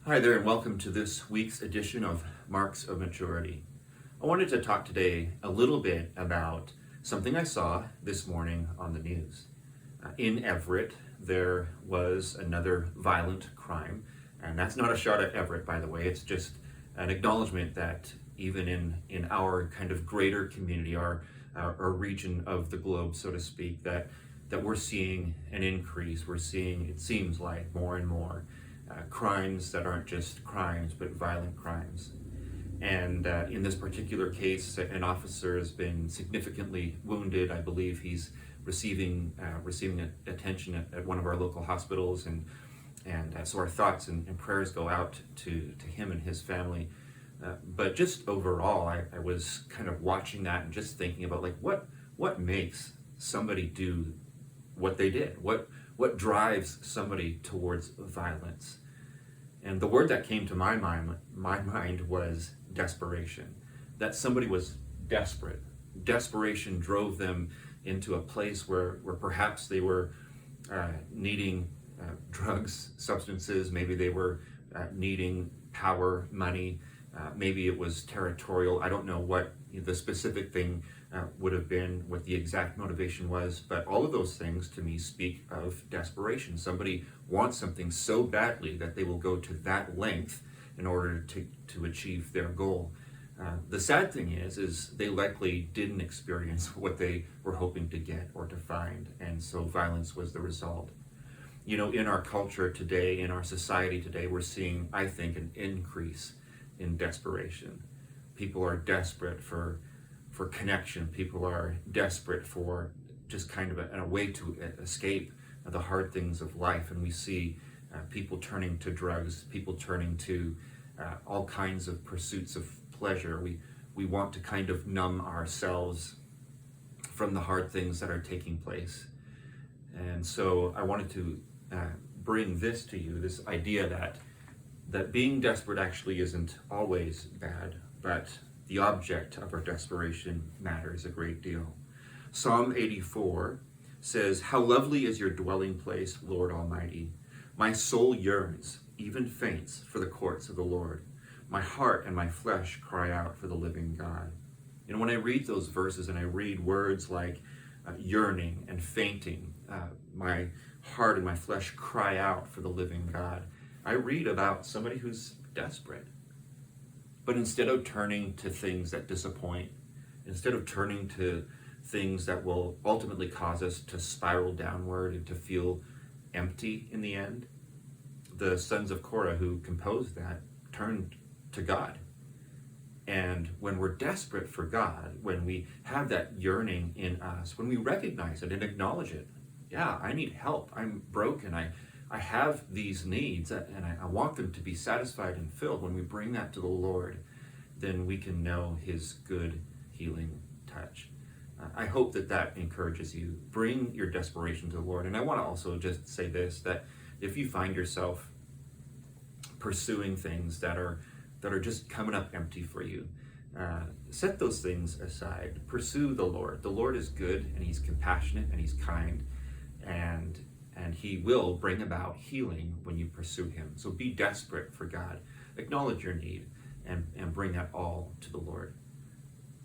Hi there, and welcome to this week's edition of Marks of Maturity. I wanted to talk today a little bit about something I saw this morning on the news. In Everett, there was another violent crime, and that's not a shot at Everett, by the way. It's just an acknowledgement that even in our kind of greater community, our region of the globe, so to speak, that we're seeing an increase. We're seeing, it seems like, more and more crimes that aren't just crimes, but violent crimes. And in this particular case, an officer has been significantly wounded. I believe he's receiving attention at one of our local hospitals, and so our thoughts and prayers go out to him and his family. But just overall, I was kind of watching that and just thinking about like what makes somebody do what they did? What drives somebody towards violence? And the word that came to my mind was desperation. That somebody was desperate. Desperation drove them into a place where perhaps they were needing drugs, substances. Maybe they were needing power, money. Maybe it was territorial. I don't know what the specific thing would have been, what the exact motivation was, but all of those things to me speak of desperation. Somebody wants something so badly that they will go to that length in order to achieve their goal. The sad thing is they likely didn't experience what they were hoping to get or to find, and so violence was the result. You know, in our culture today, in our society today, we're seeing, I think, an increase in desperation. People are desperate for connection. People are desperate for just kind of a way to escape the hard things of life. And we see people turning to drugs, people turning to all kinds of pursuits of pleasure. We want to kind of numb ourselves from the hard things that are taking place. And so I wanted to bring this to you, this idea that being desperate actually isn't always bad, but the object of our desperation matters a great deal. Psalm 84 says, "How lovely is your dwelling place, Lord Almighty. My soul yearns, even faints, for the courts of the Lord. My heart and my flesh cry out for the living God." You know, when I read those verses and I read words like yearning and fainting, my heart and my flesh cry out for the living God, I read about somebody who's desperate. But instead of turning to things that disappoint, instead of turning to things that will ultimately cause us to spiral downward and to feel empty in the end, the sons of Korah who composed that turned to God. And when we're desperate for God, when we have that yearning in us, when we recognize it and acknowledge it, yeah, I need help, I'm broken, I have these needs and I want them to be satisfied and filled. When we bring that to the Lord, then we can know His good healing touch. I hope that encourages you. Bring your desperation to the Lord. And I want to also just say this, that if you find yourself pursuing things that are just coming up empty for you, set those things aside. Pursue the Lord. The Lord is good and He's compassionate and He's kind, and He will bring about healing when you pursue Him. So be desperate for God. Acknowledge your need and bring that all to the Lord.